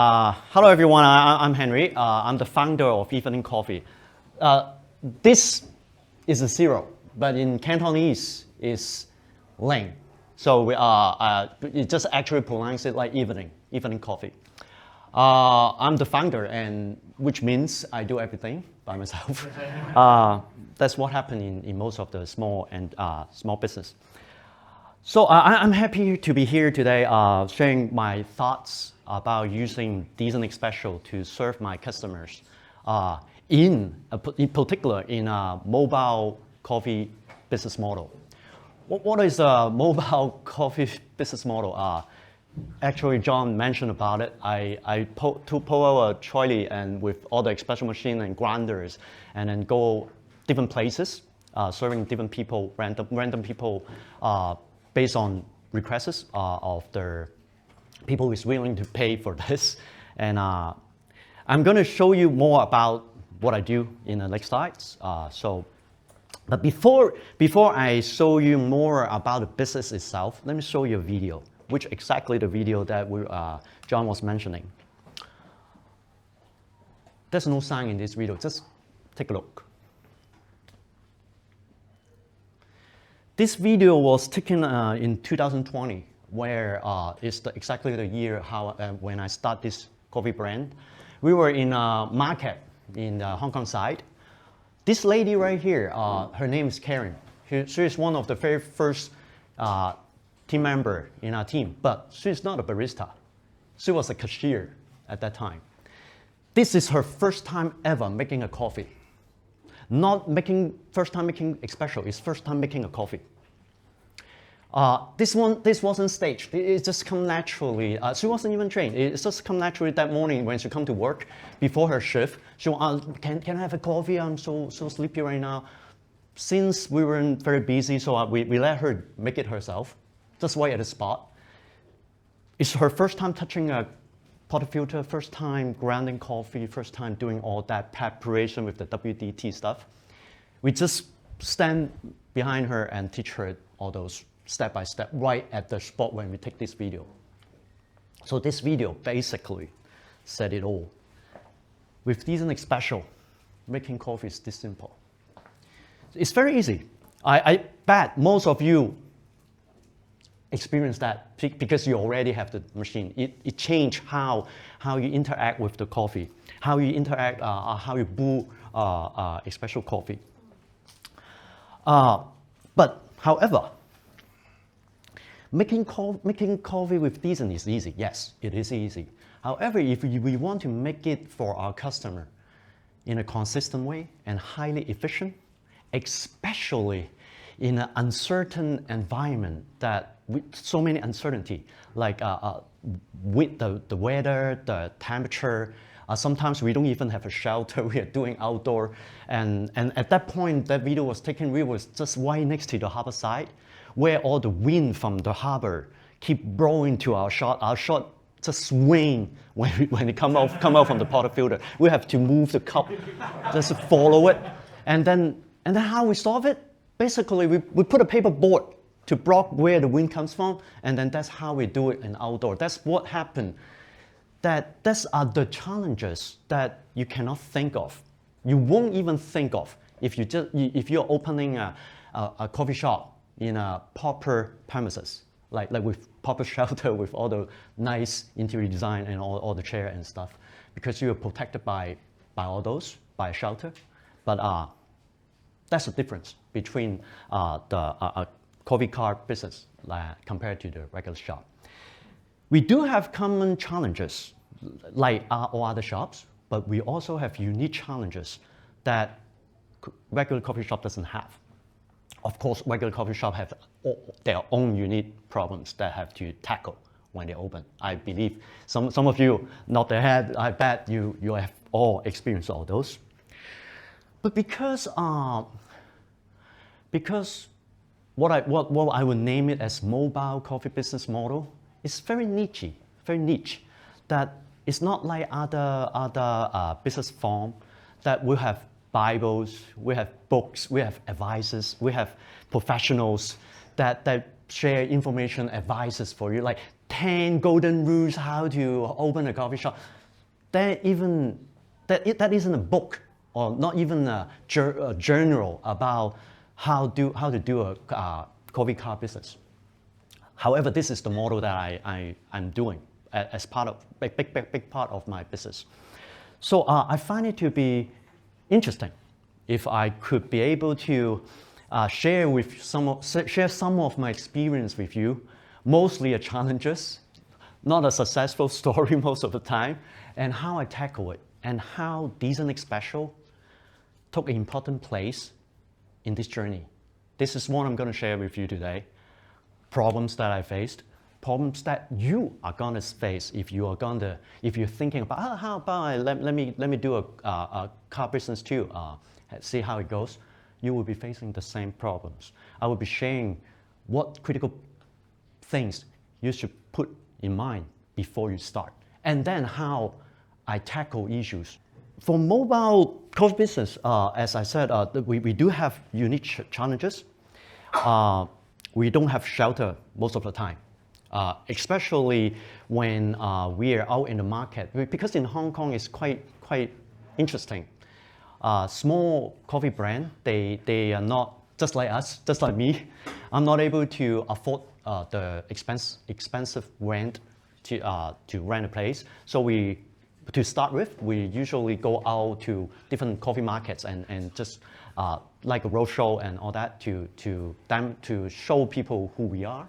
Hello everyone, I'm Henry. I'm the founder of Evening Coffee. This is a zero, but in Cantonese is Ling. So it just actually pronounce it like evening coffee. I'm the founder, and which means I do everything by myself. That's what happened in most of the small business. So I'm happy to be here today sharing my thoughts about using Decent Espresso to serve my customers in particular in a mobile coffee business model. What is a mobile coffee business model? Actually, John mentioned about it. I pull out a trolley and with all the espresso machine and grinders, and then go different places, serving different people, random people, based on requests of the people who is willing to pay for this. And I'm going to show you more about what I do in the next slides. But before I show you more about the business itself, let me show you a video, which exactly the video that John was mentioning. There's no sound in this video, just take a look. This video was taken in 2020, where it's exactly the year when I started this coffee brand. We were in a market in the Hong Kong side. This lady right here, her name is Karen. She is one of the very first team member in our team, but she's not a barista. She was a cashier at that time. This is her first time ever making a coffee. Not first time making espresso, it's first time making a coffee. This wasn't staged. It just come naturally. She wasn't even trained. It just come naturally that morning when she come to work before her shift. She can I have a coffee? I'm so sleepy right now. Since we weren't very busy, so we let her make it herself, just right at the spot. It's her first time touching a portafilter, first time grinding coffee, first time doing all that preparation with the WDT stuff. We just stand behind her and teach her all those step by step right at the spot when we take this video. So this video basically said it all. With Decent Espresso, making coffee is this simple. It's very easy. I bet most of you experience that because you already have the machine. It changed how you interact with the coffee, how you interact, how you brew espresso coffee. But however, making coffee with Decent is easy. Yes, it is easy. However, if we want to make it for our customer in a consistent way and highly efficient, especially in an uncertain environment that with so many uncertainty, like with the weather, the temperature, sometimes we don't even have a shelter. We are doing outdoor, and at that point, that video was taken. We was just right next to the harbor side, where all the wind from the harbor keep blowing to our shot. Our shot just swing when it come out from the portafilter. We have to move the cup, just follow it, and then how we solve it? Basically, we put a paper board to block where the wind comes from, and then that's how we do it in outdoor. That's what happened. Those are the challenges that you cannot think of. You won't even think of if you're opening a coffee shop in a proper premises, like with proper shelter, with all the nice interior design and all the chair and stuff, because you are protected by all those, by a shelter. But that's the difference between the coffee cart business compared to the regular shop. We do have common challenges like all other shops, but we also have unique challenges that regular coffee shop doesn't have. Of course, regular coffee shop have their own unique problems that have to tackle when they open. I believe some of you nod their head. I bet you have all experienced all those. But because what I would name it as mobile coffee business model is very niche, that it's not like other business form that we have Bibles, we have books, we have advisors, we have professionals that share information, advices for you. Like 10 golden rules how to open a coffee shop. That isn't a book or not even a journal about how to do a coffee cup business. However, this is the model that I'm doing as part of big part of my business. So I find it to be interesting if I could be able to share some of my experience with you, mostly challenges, not a successful story most of the time, and how I tackle it, and how Decent Espresso took an important place in this journey. This is what I'm going to share with you today. Problems that I faced, problems that you are going to face if you're thinking about how about let me do a car business too, see how it goes. You will be facing the same problems. I will be sharing what critical things you should put in mind before you start, and then how I tackle issues. For mobile coffee business, as I said, we do have unique challenges. We don't have shelter most of the time, especially when we are out in the market. Because in Hong Kong, it's quite interesting. Small coffee brand, they are not just like us, just like me. I'm not able to afford the expensive rent to rent a place. So to start with, we usually go out to different coffee markets and just like a roadshow and all that to show people who we are.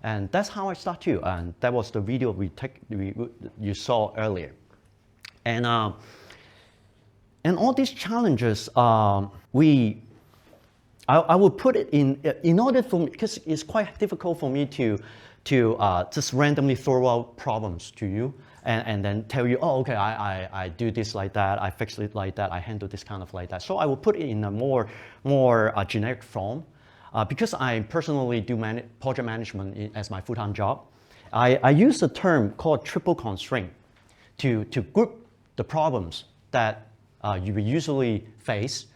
And that's how I start too. And that was the video you saw earlier. And all these challenges, I will put it in order for me, because it's quite difficult for me to just randomly throw out problems to you and then tell you, oh, okay, I do this like that, I fix it like that, I handle this kind of like that. So I will put it in a more generic form. Because I personally do project management as my full-time job, I use a term called triple constraint to group the problems that you will usually face.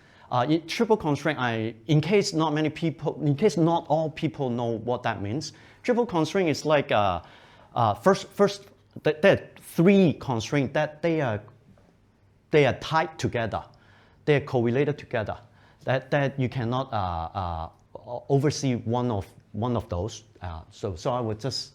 Triple constraint, in case not all people know what that means, triple constraint is like first there are three constraints that they are tied together, they are correlated together. That you cannot oversee one of those. So I would just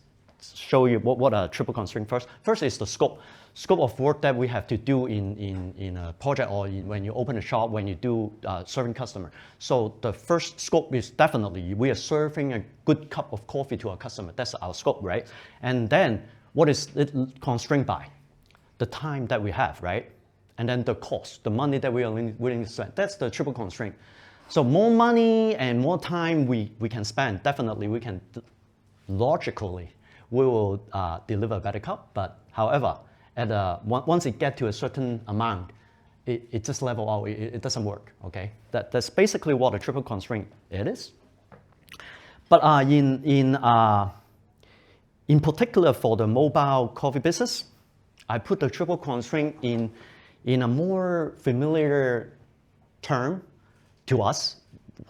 show you what a triple constraint first. First is the scope of work that we have to do in a project, or when you open a shop, when you do serving customer. So the first scope is definitely we are serving a good cup of coffee to our customer. That's our scope, right? And then what is it constrained by? The time that we have, right? And then the cost, the money that we are willing to spend. That's the triple constraint. So more money and more time we can spend, definitely we can, logically, we will deliver a better cup. But however, once it gets to a certain amount, it just level out, it doesn't work, okay? That's basically what a triple constraint it is. But in particular for the mobile coffee business, I put the triple constraint in a more familiar term to us,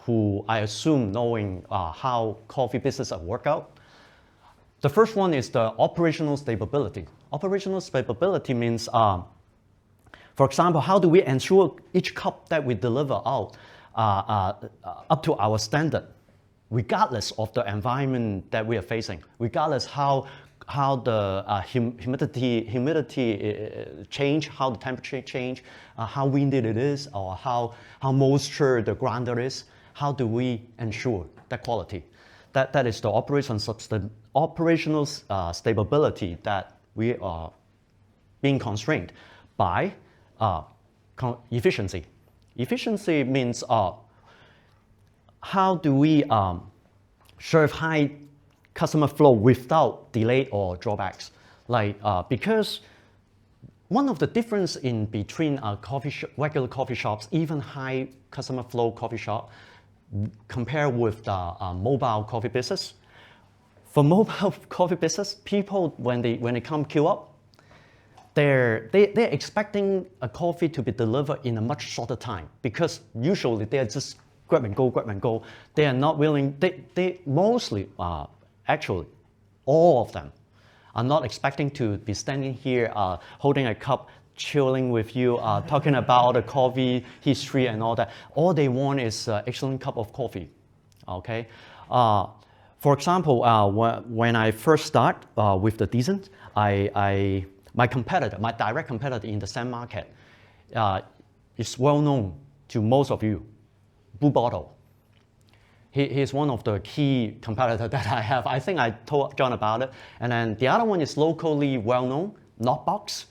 who I assume knowing how coffee business work out. The first one is the operational stability. Operational stability means, for example, how do we ensure each cup that we deliver out up to our standard, regardless of the environment that we are facing, regardless how the humidity change, how the temperature change, how windy it is, or how moisture the ground is. How do we ensure that quality? That is the operational stability that we are being constrained by. Efficiency. Efficiency means how do we serve high customer flow without delay or drawbacks. Because one of the difference in between regular coffee shops, even high customer flow coffee shop, compared with the mobile coffee business. For mobile coffee business, people when they come queue up, they're expecting a coffee to be delivered in a much shorter time, because usually they're just grab and go. They are not willing. They mostly, actually, all of them I'm not expecting to be standing here holding a cup, chilling with you, talking about the coffee history and all that. All they want is an excellent cup of coffee, okay? For example, when I first start with the Decent, my competitor, my direct competitor in the same market is well known to most of you, Blue Bottle. He is one of the key competitors that I have. I think I told John about it. And then the other one is locally well known, Knockbox.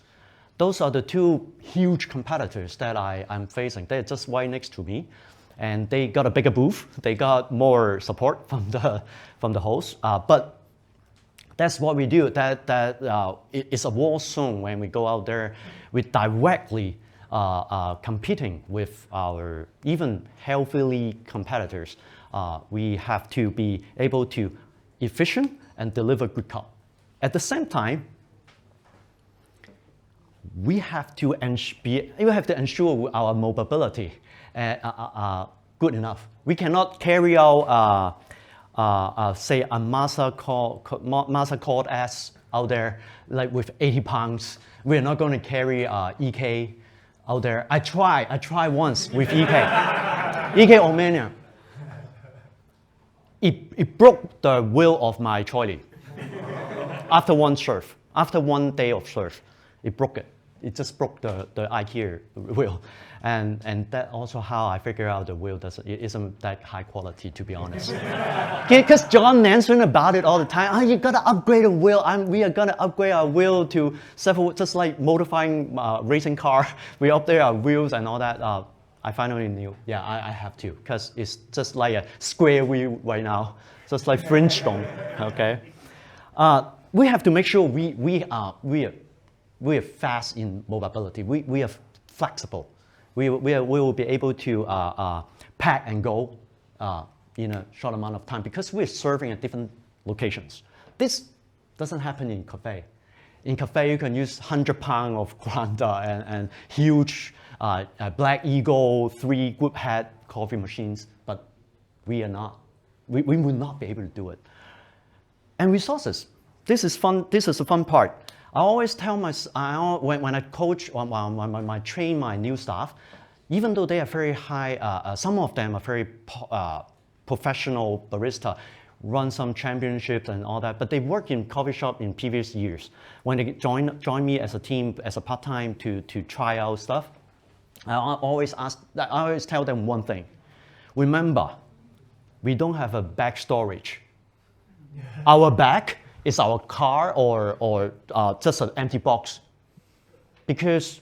Those are the two huge competitors that I'm facing. They're just right next to me. And they got a bigger booth. They got more support from the host. But that's what we do. It's a war zone when we go out there. We directly competing with our even healthily competitors. We have to be able to efficient and deliver good cup. At the same time, we have to ensure our mobility good enough. We cannot carry out, say, a master cord S out there like with 80 pounds. We're not going to carry EK out there. I tried once with EK Omania. It broke the wheel of my trolley. After one surf, after one day of surf, it broke it. It just broke the IKEA wheel. And that also how I figure out the wheel isn't that high quality, to be honest. Because John mentioned about it all the time. Oh, you gotta upgrade the wheel. We are gonna upgrade our wheel to several, just like modifying racing car. We upgrade our wheels and all that. I finally knew, yeah, I have to, because it's just like a square wheel right now, just like Flintstone, okay? We have to make sure we are fast in mobility. We are flexible. We will be able to pack and go in a short amount of time because we're serving at different locations. This doesn't happen in cafe. In cafe, you can use 100 pounds of grinder and huge Black Eagle 3 group head coffee machines, but we are not. We will not be able to do it. And resources. This is fun. This is the fun part. I always tell when I coach or when I train my new staff, even though they are very high, some of them are very professional barista, run some championships and all that, but they work in coffee shop in previous years. When they join me as a team, as a part-time to try out stuff, I always tell them one thing. Remember, we don't have a bag storage. Our bag is our car or just an empty box. Because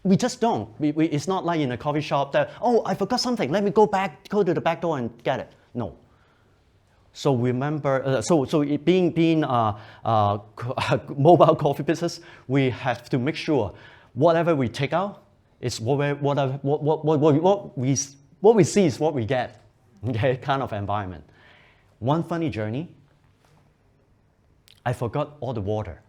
we just don't. It's not like in a coffee shop that, oh, I forgot something. Let me go to the back door and get it. No. So remember, being a mobile coffee business, we have to make sure whatever we take out is what we see is what we get. Okay, kind of environment. One funny journey. I forgot all the water.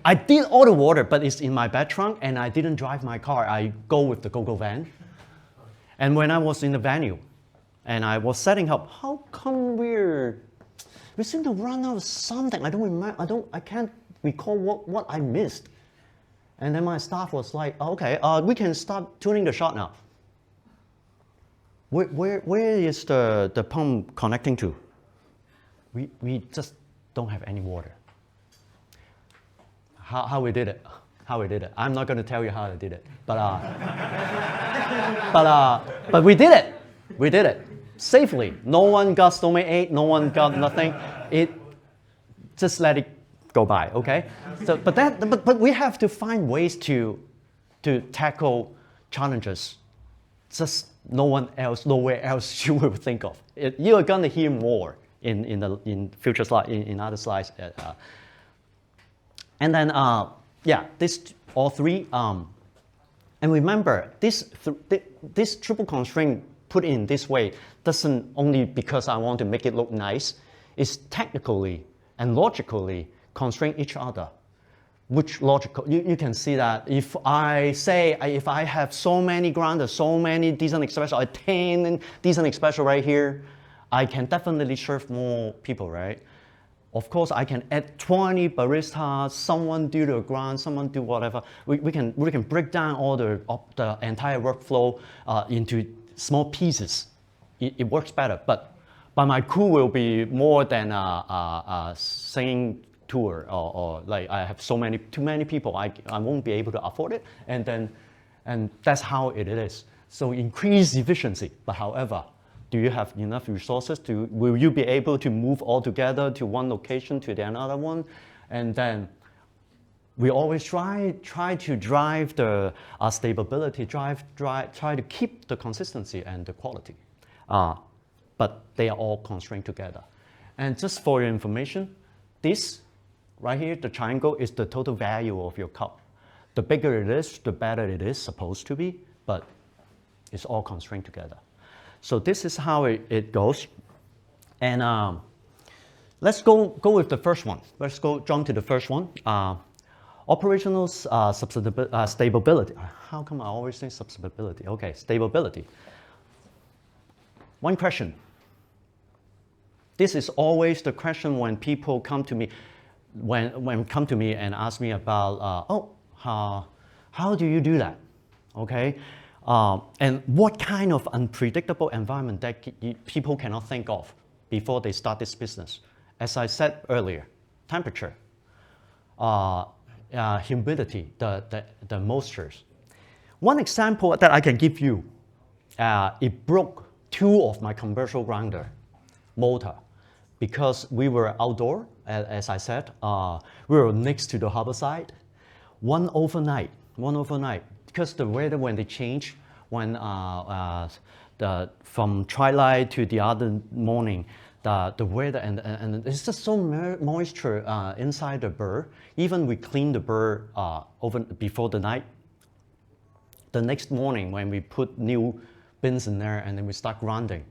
I did all the water, but it's in my bag trunk, and I didn't drive my car. I go with the go-go van. And when I was in the venue, and I was setting up, how come we seem to run out of something? I don't remember. I can't recall what I missed. And then my staff was like, oh, okay, we can start tuning the shot now. Where is the pump connecting to? We just don't have any water. How we did it? How we did it? I'm not going to tell you how I did it, but we did it. We did it safely. No one got stomach ache. No one got nothing. Just let it go by. Okay. So, but we have to find ways to tackle challenges. Just nowhere else you will think of. You are going to hear more in future slides, in other slides. And then, this all three. And remember, this triple constraint put in this way doesn't only because I want to make it look nice. It's technically and logically constrain each other. Which logical, you can see that if I have so many grinders, so many Decent Espresso, 10 Decent Espresso right here, I can definitely serve more people, right? Of course, I can add 20 baristas, someone do the grind, someone do whatever. We can break down all the entire workflow into small pieces. It works better, but my crew will be more than a singing tour, or like I have too many people, I won't be able to afford it, and that's how it is. So increase efficiency, but however, do you have enough resources will you be able to move all together to one location to the another one? And then we always try to drive the stability, try to keep the consistency and the quality. But they are all constrained together. And just for your information, this right here, the triangle, is the total value of your cup. The bigger it is, the better it is supposed to be, but it's all constrained together. So this is how it goes. And let's go with the first one. Let's jump to the first one. Operational stability. How come I always say substability? Okay, stability. One question. This is always the question when people come to me, when come to me and ask me about, how do you do that? Okay, and what kind of unpredictable environment that people cannot think of before they start this business? As I said earlier, temperature, humidity, the moistures. One example that I can give you, it broke 2 of my commercial grinder motor because we were outdoor, as I said. We were next to the harbor side. One overnight, because the weather when they change, when from twilight to the other morning, the weather and it's just so moisture inside the burr. Even we clean the burr before the night. The next morning when we put new bins in there and then we start grinding,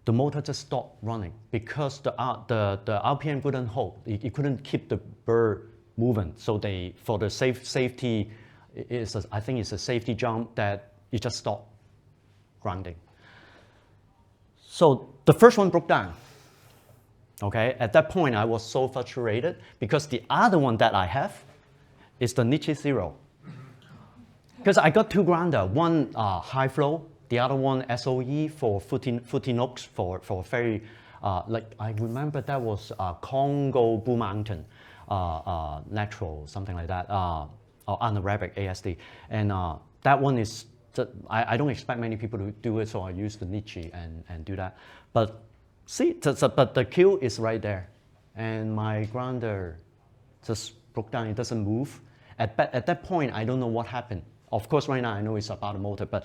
the motor just stopped running because the RPM couldn't hold. It couldn't keep the burr moving. So for the safety, I think it's a safety jump that it just stopped grinding. So the first one broke down. Okay, at that point I was so frustrated because the other one that I have is the Nietzsche Zero. Because I got 2 grinder, one high flow, the other one SOE for footing oaks for very, like I remember that was Congo Blue Mountain, natural, something like that, or anaerobic ASD. And that one is, I don't expect many people to do it, so I use the Nietzsche and do that. But see, but the queue is right there. And my grinder just broke down, it doesn't move. At that point, I don't know what happened. Of course, right now I know it's about the motor, but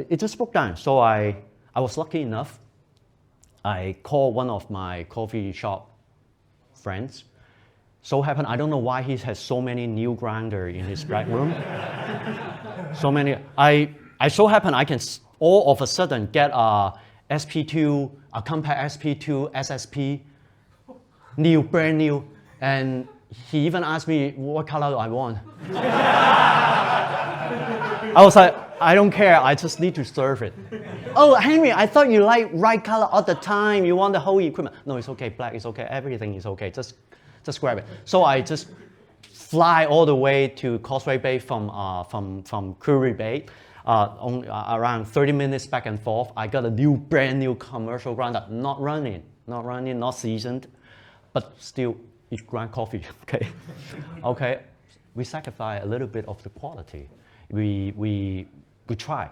it just broke down. So I was lucky enough. I called one of my coffee shop friends. So happened, I don't know why he has so many new grinder in his back room. So many. I so happen I can all of a sudden get a SP2, a compact SP2 SSP, brand new, and he even asked me what color I want. I was like, I don't care, I just need to serve it. Oh, Henry, I thought you like right color all the time. You want the whole equipment. No, it's okay, black is okay, everything is okay, just grab it. So I just fly all the way to Causeway Bay from Curry Bay. Around 30 minutes back and forth. I got a brand new commercial grinder, not running, not seasoned, but still it grind coffee. Okay. We sacrifice a little bit of the quality. We try.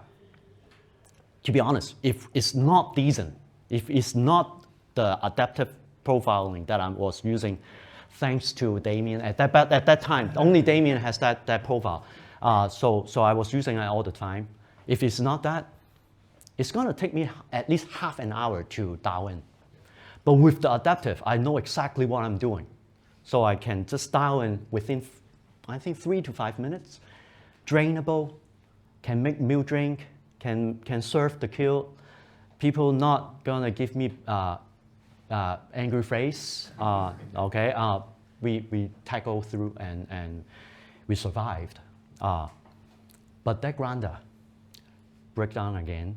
To be honest, if it's not decent, if it's not the adaptive profiling that I was using, thanks to Damien at that time, only Damien has that profile. So I was using it all the time. If it's not that, it's going to take me at least half an hour to dial in. But with the adaptive, I know exactly what I'm doing. So I can just dial in within, I think, 3 to 5 minutes. Drainable, can make milk drink, can serve the queue. People not going to give me angry face. Okay, we tackle through and we survived. But that grinder broke down again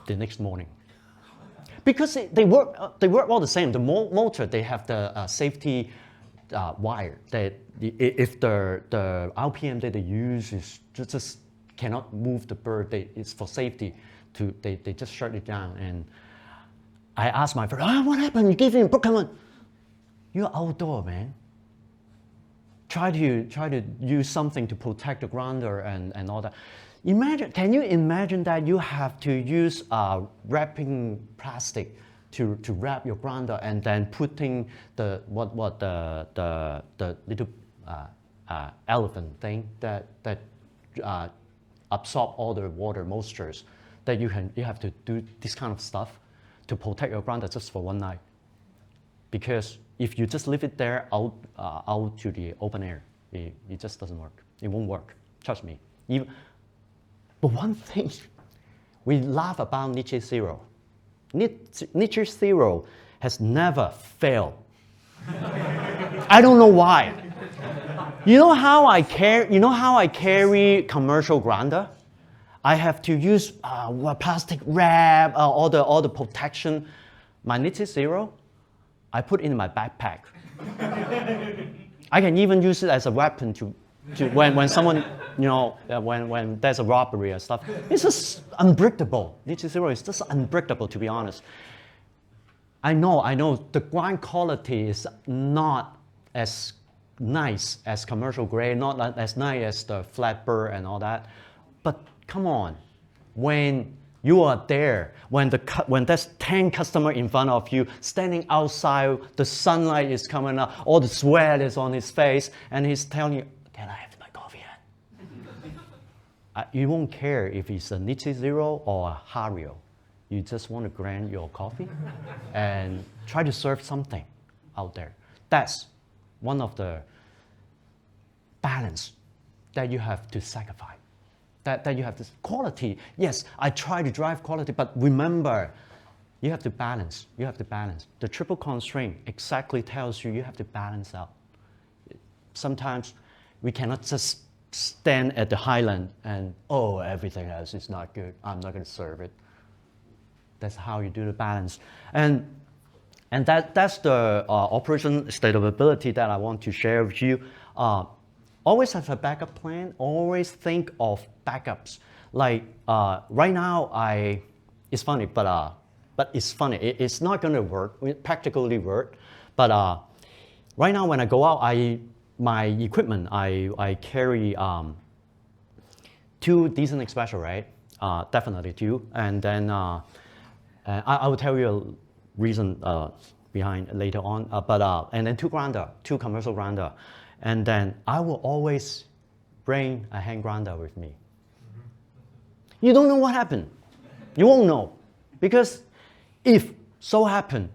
the next morning. because they work all the same. The motor, they have the safety wire that if the RPM that they use is just cannot move the bird, it's for safety. They just shut it down. And I asked my friend, what happened? You gave him a broken one. You're outdoor, man. Try to use something to protect the grinder and all that. Can you imagine that you have to use wrapping plastic to wrap your grinder and then putting the little elephant thing that absorb all the water moistures, that you have to do this kind of stuff to protect your grinder just for one night. Because if you just leave it there out to the open air, it just doesn't work. It won't work. Trust me. But one thing, we laugh about Niche Zero. Niche Zero has never failed. I don't know why. You know how I carry commercial grinder? I have to use plastic wrap, all the protection. My Niche Zero, I put it in my backpack. I can even use it as a weapon to when someone, when there's a robbery and stuff. It's just unbreakable. Niche Zero is just unbreakable, to be honest. I know the grind quality is not as nice as commercial grade, not as nice as the flat burr and all that. But come on, when you are there, when there's 10 customers in front of you, standing outside, the sunlight is coming up, all the sweat is on his face, and he's telling you, can I have my coffee yet? You won't care if it's a Niche Zero or a Hario. You just want to grind your coffee and try to serve something out there. That's one of the balance that you have to sacrifice. That you have this quality. Yes, I try to drive quality, but remember, you have to balance. You have to balance. The triple constraint exactly tells you have to balance out. Sometimes we cannot just stand at the highland and, everything else is not good. I'm not going to serve it. That's how you do the balance. And that's the operation stability that I want to share with you. Always have a backup plan. Always think of backups. Like right now, it's funny, but it's funny. It's not going to work. It practically work. But right now, when I go out, my equipment, I carry 2 Decent Espresso, right? Definitely 2. And then I will tell you a reason behind later on. And then 2 grinder, 2 commercial grinder. And then I will always bring a hand grinder with me. You don't know what happened. You won't know. Because if so happen,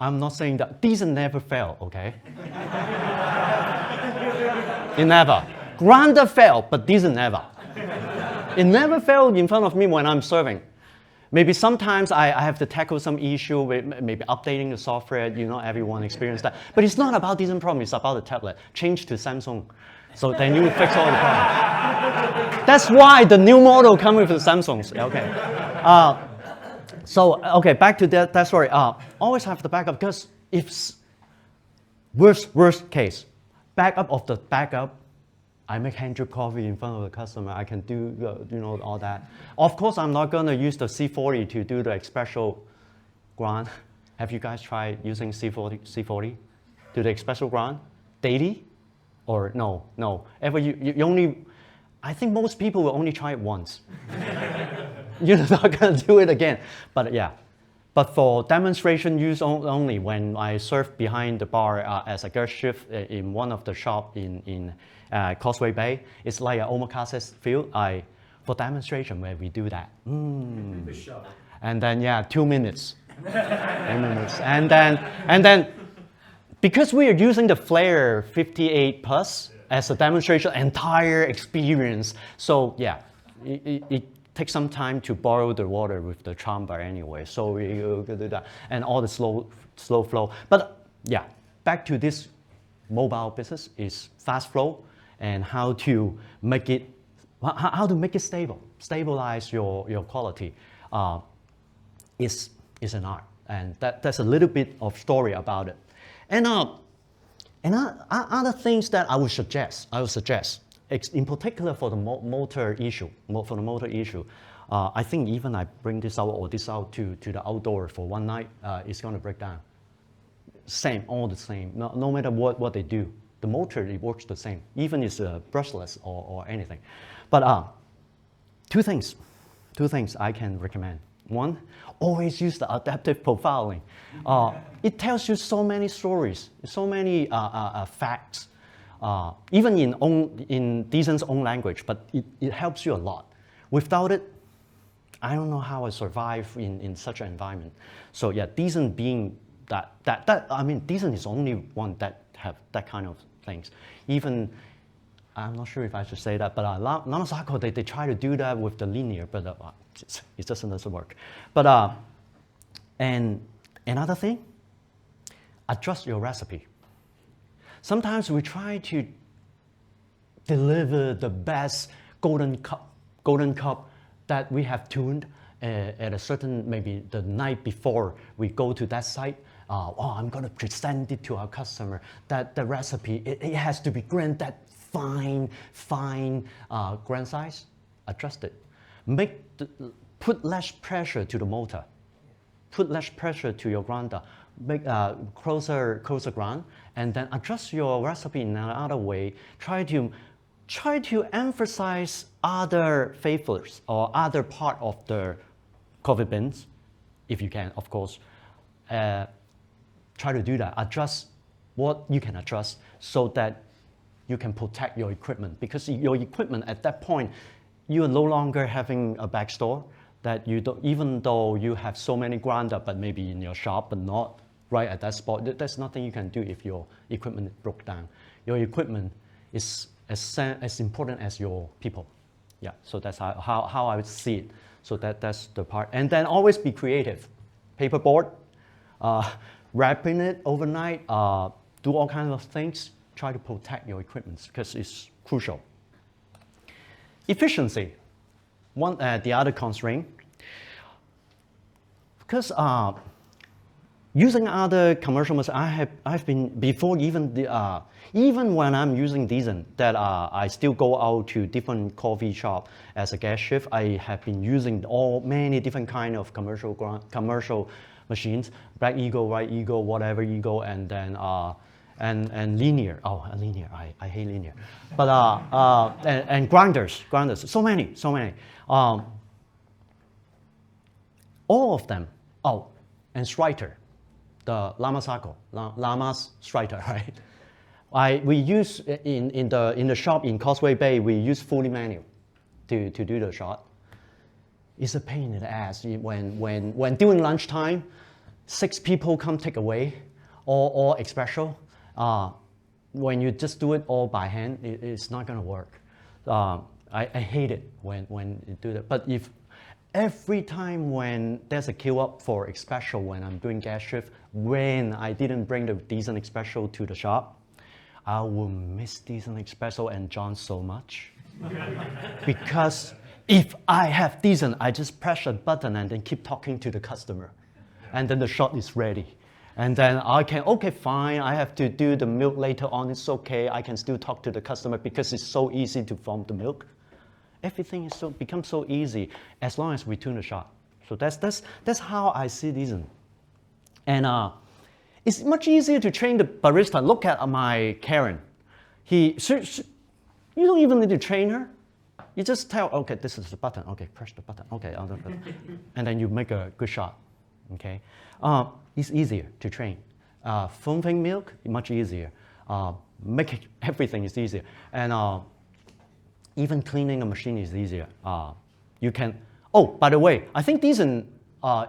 I'm not saying that Decent never fail, okay? It never. Grinder failed, but Decent never. It never failed in front of me when I'm serving. Maybe sometimes I have to tackle some issue with maybe updating the software. Everyone experienced that. But it's not about Decent problem. It's about the tablet. Change to Samsung. So then you will fix all the problems. That's why the new model comes with the Samsungs. Okay. Back to that story. Always have the backup, because if worst case, backup of the backup, I make hand drip coffee in front of the customer. I can do all that. Of course, I'm not going to use the C40 to do the espresso grind. Have you guys tried using C40 to the espresso grind daily? Or no. Ever you only, I think most people will only try it once. You're not going to do it again. But yeah. But for demonstration use only, when I serve behind the bar as a guest shift in one of the shop in Causeway Bay, it's like an omakase field. For demonstration where we do that. And then 2 minutes. 2 minutes. And then because we are using the Flare 58 Plus as a demonstration entire experience, so yeah, it takes some time to boil the water with the chamba anyway. So we do that, and all the slow flow. But yeah, back to this mobile business is fast flow, and how to make it stable, stabilize your quality is an art. And that's a little bit of story about it. And other things that I would suggest, in particular for the motor issue, I think even I bring this out or this out to the outdoor for one night, it's going to break down. Same, all the same. No matter what they do, the motor, it works the same, even if it's brushless or anything. But two things I can recommend. One, always use the adaptive profiling. It tells you so many stories, so many facts, even in Decent's own language, but it helps you a lot. Without it, I don't know how I survive in such an environment. So yeah, Decent being Decent is the only one that have that kind of things. Even, I'm not sure if I should say that, but Lamasaco, they try to do that with the linear, but it doesn't work. But, and another thing, adjust your recipe. Sometimes we try to deliver the best golden cup that we have tuned at a certain, maybe the night before we go to that site. I'm going to present it to our customer, that the recipe, it has to be ground that fine grain size. Adjust it. Put less pressure to the motor. Put less pressure to your grinder. Make closer grind, and then adjust your recipe in another way. Try to emphasize other flavors or other part of the coffee beans, if you can, of course. Try to do that. Adjust what you can adjust so that you can protect your equipment. Because your equipment at that point, you are no longer having a back store that you don't, even though you have so many grinder, but maybe in your shop, but not right at that spot. There's nothing you can do if your equipment broke down. Your equipment is as important as your people. Yeah, so that's how I would see it. So that's the part. And then always be creative. Paperboard, wrapping it overnight, do all kinds of things. Try to protect your equipment because it's crucial. Efficiency, the other constraint. Because using other commercial machines, I've been before even when I'm using Decent, that I still go out to different coffee shop as a guest chef. I have been using many different kind of commercial machines, Black Eagle, White Eagle, whatever Eagle, and then and linear. Linear. I hate linear. But and grinders. So many. All of them. And Striker, the Lamasaco, Lama's Striker, right? We use in the shop in Causeway Bay. We use fully manual to do the shot. It's a pain in the ass when during lunchtime, 6 people come take away or espresso. When you just do it all by hand, it's not going to work. I hate it when you do that. But if every time when there's a queue up for espresso when I'm doing gas shift, when I didn't bring the Decent Espresso to the shop, I will miss Decent Espresso and John so much. Because if I have Decent, I just press a button and then keep talking to the customer. And then the shot is ready. And then I can, okay, fine, I have to do the milk later on, it's okay, I can still talk to the customer because it's so easy to form the milk. Everything becomes so easy as long as we tune the shot. So that's how I see Decent. And it's much easier to train the barista. Look at my Karen. You don't even need to train her. You just tell, okay, this is the button. Okay, press the button. Okay, and then you make a good shot. Okay, it's easier to train. Foaming milk, much easier. Making everything is easier. And even cleaning a machine is easier. You can. Oh, by the way, I think Decent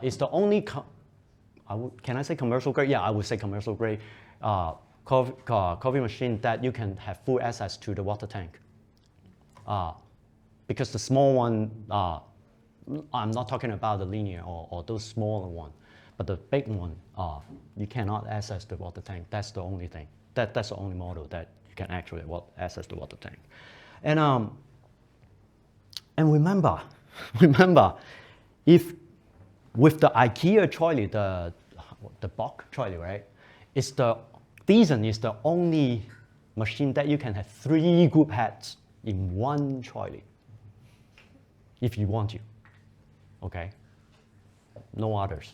is the only. Can I say commercial grade? Yeah, I would say commercial grade coffee machine that you can have full access to the water tank. Because the small one, I'm not talking about the linear or those smaller one, but the big one, you cannot access the water tank. That's the only thing. That's the only model that you can actually access the water tank. And remember, if with the IKEA trolley, the the Bock trolley, right? Decent is the only machine that you can have 3 group heads in one trolley, if you want to. Okay. No others.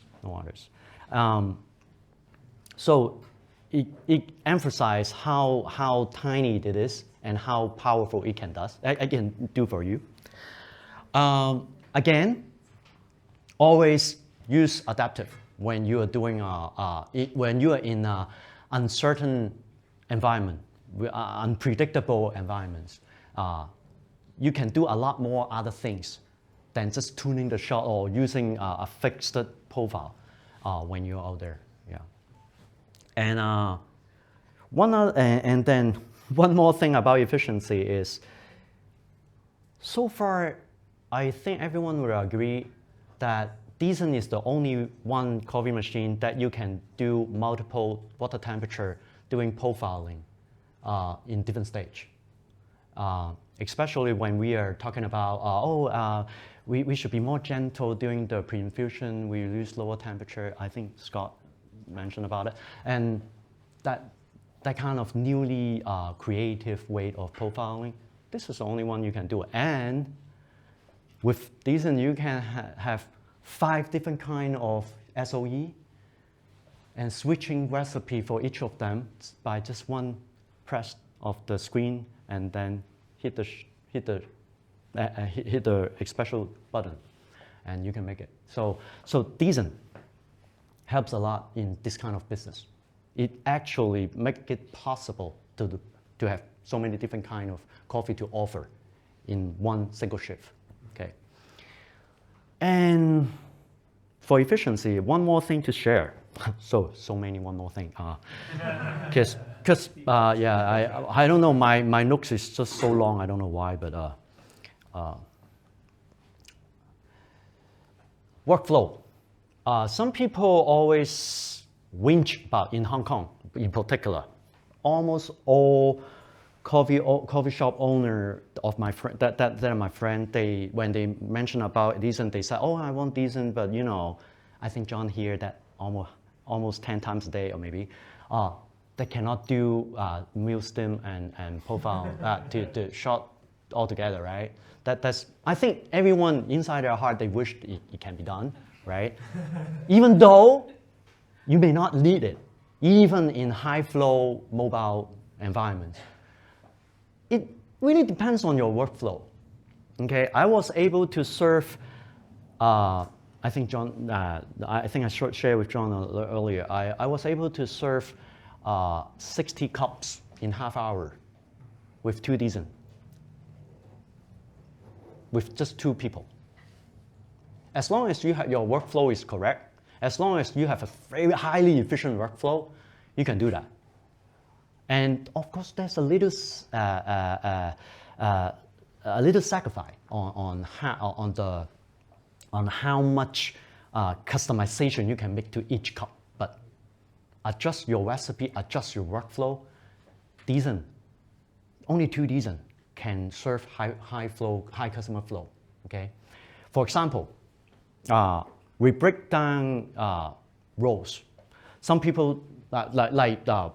So it emphasizes how tiny it is and how powerful it can do for you. Again, always use adaptive when you are doing when you are in an uncertain environment, unpredictable environments. You can do a lot more other things than just tuning the shot or using a fixed profile when you're out there. Yeah. And then one more thing about efficiency is, so far, I think everyone will agree that Decent is the only one coffee machine that you can do multiple water temperature doing profiling in different stage. Especially when we are talking about, we should be more gentle during the pre-infusion, we use lower temperature. I think Scott mentioned about it. And that kind of newly creative way of profiling, this is the only one you can do. And with Decent, you can have 5 different kind of SOE and switching recipe for each of them by just one press of the screen and then hit the special button, and you can make it. So Decent helps a lot in this kind of business. It actually makes it possible to have so many different kind of coffee to offer in one single shift. Okay. And for efficiency, one more thing to share. So many one more thing. Because I don't know, my notes is just so long, I don't know why, but workflow. Some people always whinge about, in Hong Kong in particular, almost all coffee shop owner of my friend, that are my friend, when they mention about Decent, they say, oh, I want Decent, but you know, I think John here that almost 10 times a day or maybe, they cannot do meal stim and profile to shot all together, right? That's, I think everyone inside their heart, they wish it can be done, right? Even though you may not need it, even in high flow mobile environments. It really depends on your workflow. Okay, I was able to serve, I think John, I think I shared with John earlier, I was able to serve 60 cups in half hour with 2 Decent, with just 2 people. As long as your workflow is correct, as long as you have a very highly efficient workflow, you can do that. And of course, there's a little sacrifice on how much customization you can make to each cup. But adjust your recipe, adjust your workflow. Decent, only 2 Decent can serve high customer flow. Okay, for example, we break down roles. Some people.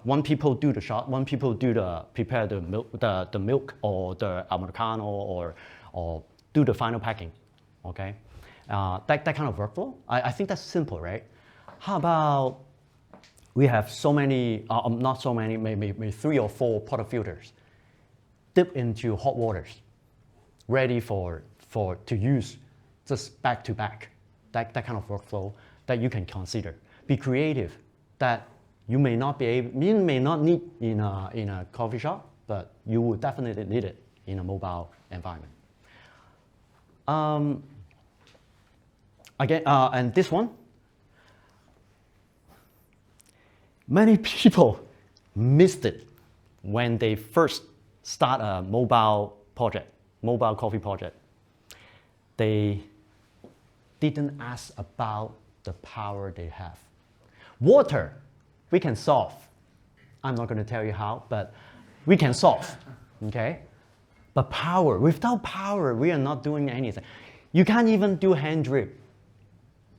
One people do the shot, one people prepare the milk or the Americano or do the final packing, okay? That kind of workflow, I think that's simple, right? How about we have so many, not so many, maybe 3 or 4 portafilters dip into hot waters, ready to use just back to back. That kind of workflow that you can consider. Be creative. That you may not need in a coffee shop, but you will definitely need it in a mobile environment. Again, and this one, many people missed it when they first start a mobile coffee project. They didn't ask about the power they have. Water, we can solve. I'm not going to tell you how, but we can solve, okay? But power, without power, we are not doing anything. You can't even do hand drip.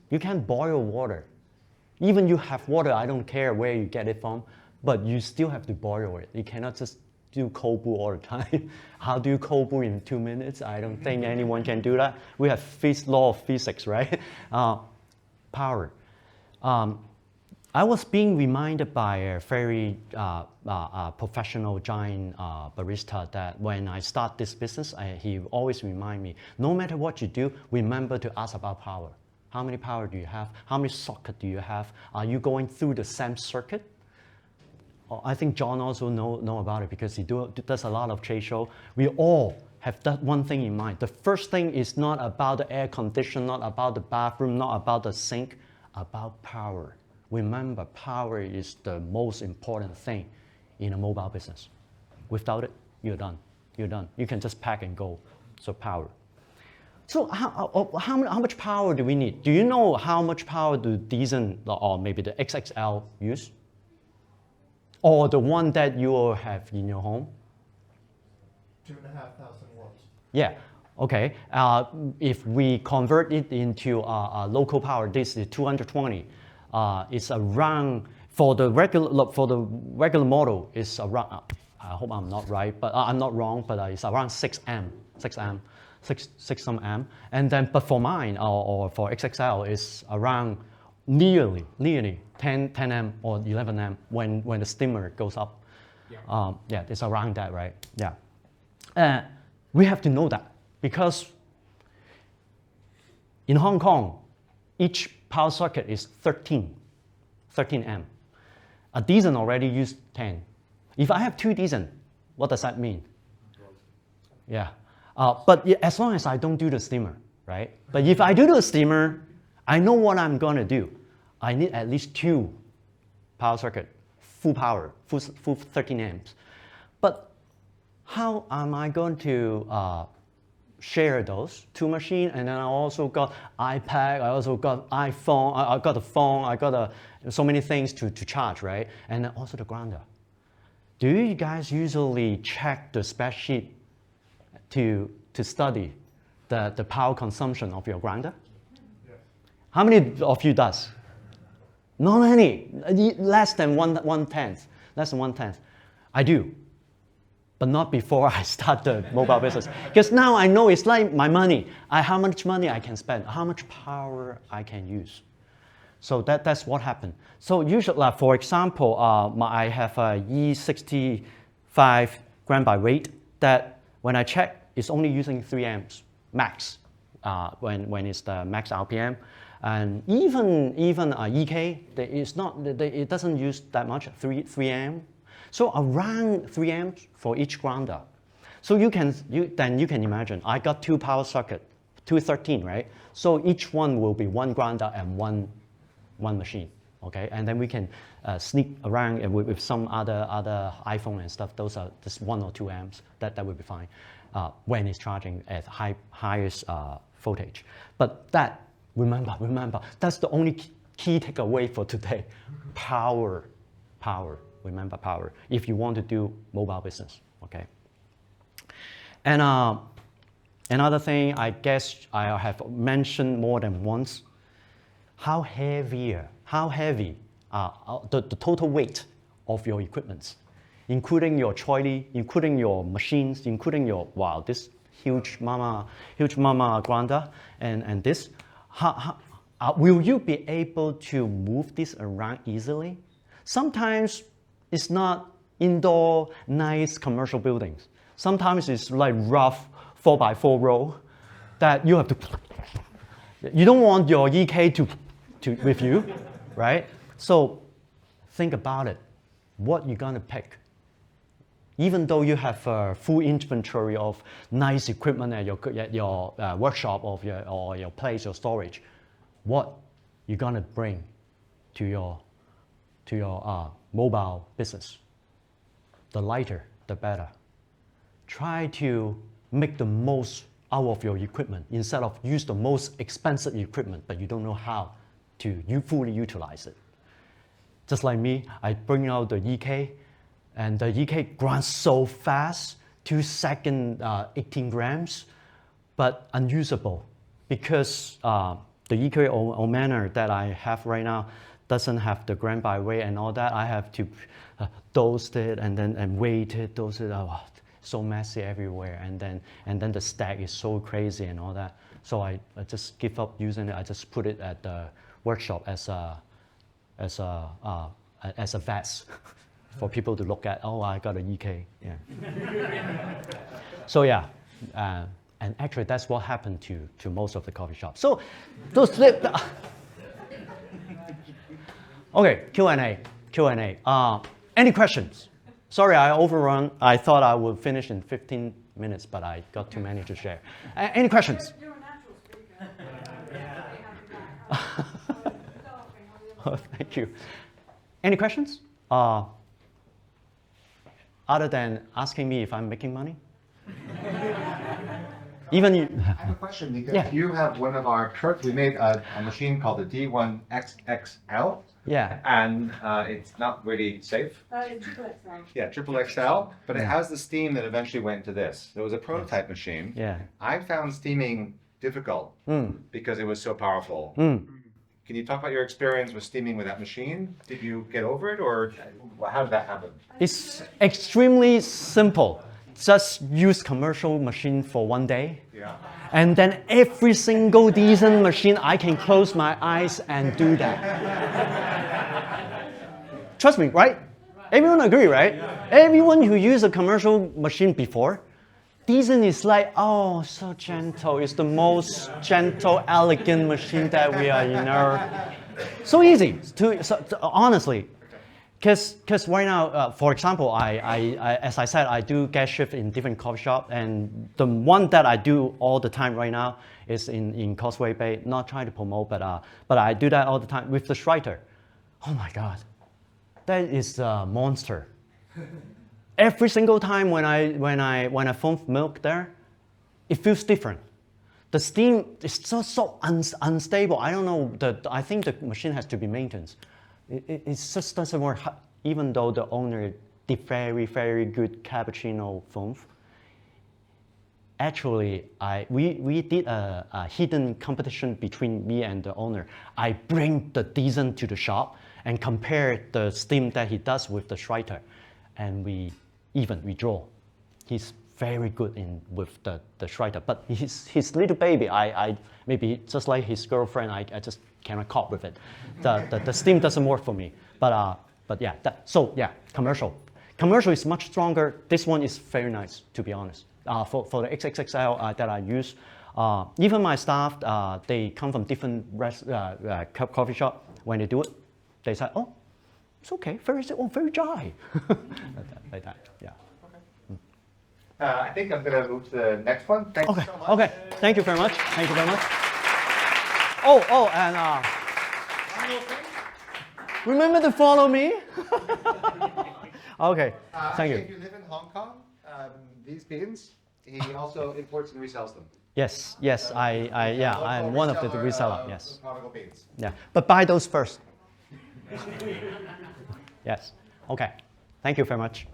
You can't boil water. Even you have water, I don't care where you get it from, but you still have to boil it. You cannot just do cold brew all the time. How do you cold brew in 2 minutes? I don't think anyone can do that. We have law of physics, right? Power. I was being reminded by a very professional giant barista that when I start this business, he always remind me, no matter what you do, remember to ask about power. How many power do you have? How many socket do you have? Are you going through the same circuit? I think John also know about it because he does a lot of trade show. We all have that one thing in mind. The first thing is not about the air condition, not about the bathroom, not about the sink, about power. Remember, power is the most important thing in a mobile business. Without it, you're done. You're done. You can just pack and go. So power. So how much power do we need? Do you know how much power do Decent or maybe the XXL use? Or the one that you have in your home? 2,500 watts. Yeah, okay. If we convert it into local power, this is 220. It's around, for the regular model, it's around, I hope I'm not right, but I'm not wrong, but it's around 6 amp. Some amp. And then, but for mine, or for XXL, it's around nearly 10 amp or 11 amp when the steamer goes up. Yeah, yeah, it's around that, right? Yeah. We have to know that because in Hong Kong, each power socket is 13 amp. A Decent already used 10. If I have 2 Decent, what does that mean? Yeah. But as long as I don't do the steamer, right? But if I do the steamer, I know what I'm going to do. I need at least 2 power circuit, full power, full 13 amps. But how am I going to share those 2 machines? And then I also got iPad, I also got iPhone, I got a phone, I got so many things to charge, right? And then also the grounder. Do you guys usually check the spec sheet to study the power consumption of your grounder? Yes. How many of you does? Not many, less than one tenth. I do, but not before I start the mobile business. Because now I know it's like my money. How much money I can spend, how much power I can use. So that's what happened. So usually, for example, I have a E65 gram by weight that when I check, it's only using 3 amps max when it's the max RPM. And even EK, it doesn't use that much, 3 amp. So around 3 amps for each grounder. So you can imagine, I got 2 power socket, 213, right? So each one will be 1 grounder and one machine, okay? And then we can sneak around with some other iPhone and stuff. Those are just 1 or 2 amps. That would be fine when it's charging at highest voltage. But that, remember, that's the only key takeaway for today. Power. Remember power. If you want to do mobile business, okay? And another thing, I guess I have mentioned more than once, how heavy the total weight of your equipment, including your trolley, including your machines, including your, wow, this huge mama grounder and this. Will you be able to move this around easily? Sometimes it's not indoor, nice commercial buildings. Sometimes it's like rough 4x4 row that you have to, you don't want your EK to with you, right? So think about it. What you're gonna pick? Even though you have a full inventory of nice equipment at your workshop or your place, your storage, what you're gonna bring to your mobile business? The lighter, the better. Try to make the most out of your equipment instead of use the most expensive equipment, but you don't know how to fully utilize it. Just like me, I bring out the EK, and the EK grinds so fast, 2 seconds, 18 grams, but unusable because the EK Omana that I have right now, doesn't have the grain by weight and all that. I have to dose it and weight it, dose it. Oh, so messy everywhere, and then the stack is so crazy and all that. So I just give up using it. I just put it at the workshop as a vest for people to look at. Oh, I got an EK. Yeah. So yeah, and actually that's what happened to most of the coffee shops. So those okay, Q&A. Any questions? Sorry, I overrun. I thought I would finish in 15 minutes, but I got too many to share. Any questions? You're a natural speaker. Oh, thank you. Any questions? Other than asking me if I'm making money? Even you. I have a question because you have one of our shirts. We made a machine called the D1 XXL. Yeah. And it's not really safe. It's triple XL. Yeah, triple XL. But it has the steam that eventually went to this. It was a prototype machine. Yeah. I found steaming difficult because it was so powerful. Can you talk about your experience with steaming with that machine? Did you get over it, or how did that happen? It's extremely simple. Just use commercial machine for one day. Yeah. And then every single decent machine, I can close my eyes and do that. Trust me, right? Everyone agree, right? Everyone who used a commercial machine before, Decent is like, oh, so gentle. It's the most gentle, elegant machine that we are in our... So easy, honestly. Because right now, for example, as I said, I do guest shift in different coffee shop, and the one that I do all the time right now is in Causeway Bay. Not trying to promote, but I do that all the time with the Schreiter. Oh my God, that is a monster. Every single time when I foam milk there, it feels different. The steam is so unstable. I don't know. I think the machine has to be maintained. It just doesn't work, even though the owner did very, very good cappuccino foam. Actually, we did a hidden competition between me and the owner. I bring the Decent to the shop and compare the steam that he does with the Schreiter, and we draw. He's very good with the Schreiter, but his little baby, I maybe just like his girlfriend, I just cannot cope with it. The steam doesn't work for me. But yeah, commercial. Commercial is much stronger. This one is very nice, to be honest. For the XXXL that I use, even my staff, they come from different coffee shop. When they do it, they say, oh, it's okay, very dry. like that, yeah. I think I'm going to move to the next one. Thank you so much. Okay, thank you very much. Thank you very much. Oh, and remember to follow me. Okay, thank you. If you live in Hong Kong, these beans, he also imports and resells them. Yes, I'm one of the reseller. Yes. Beans. Yeah, but buy those first. Yes. Okay. Thank you very much.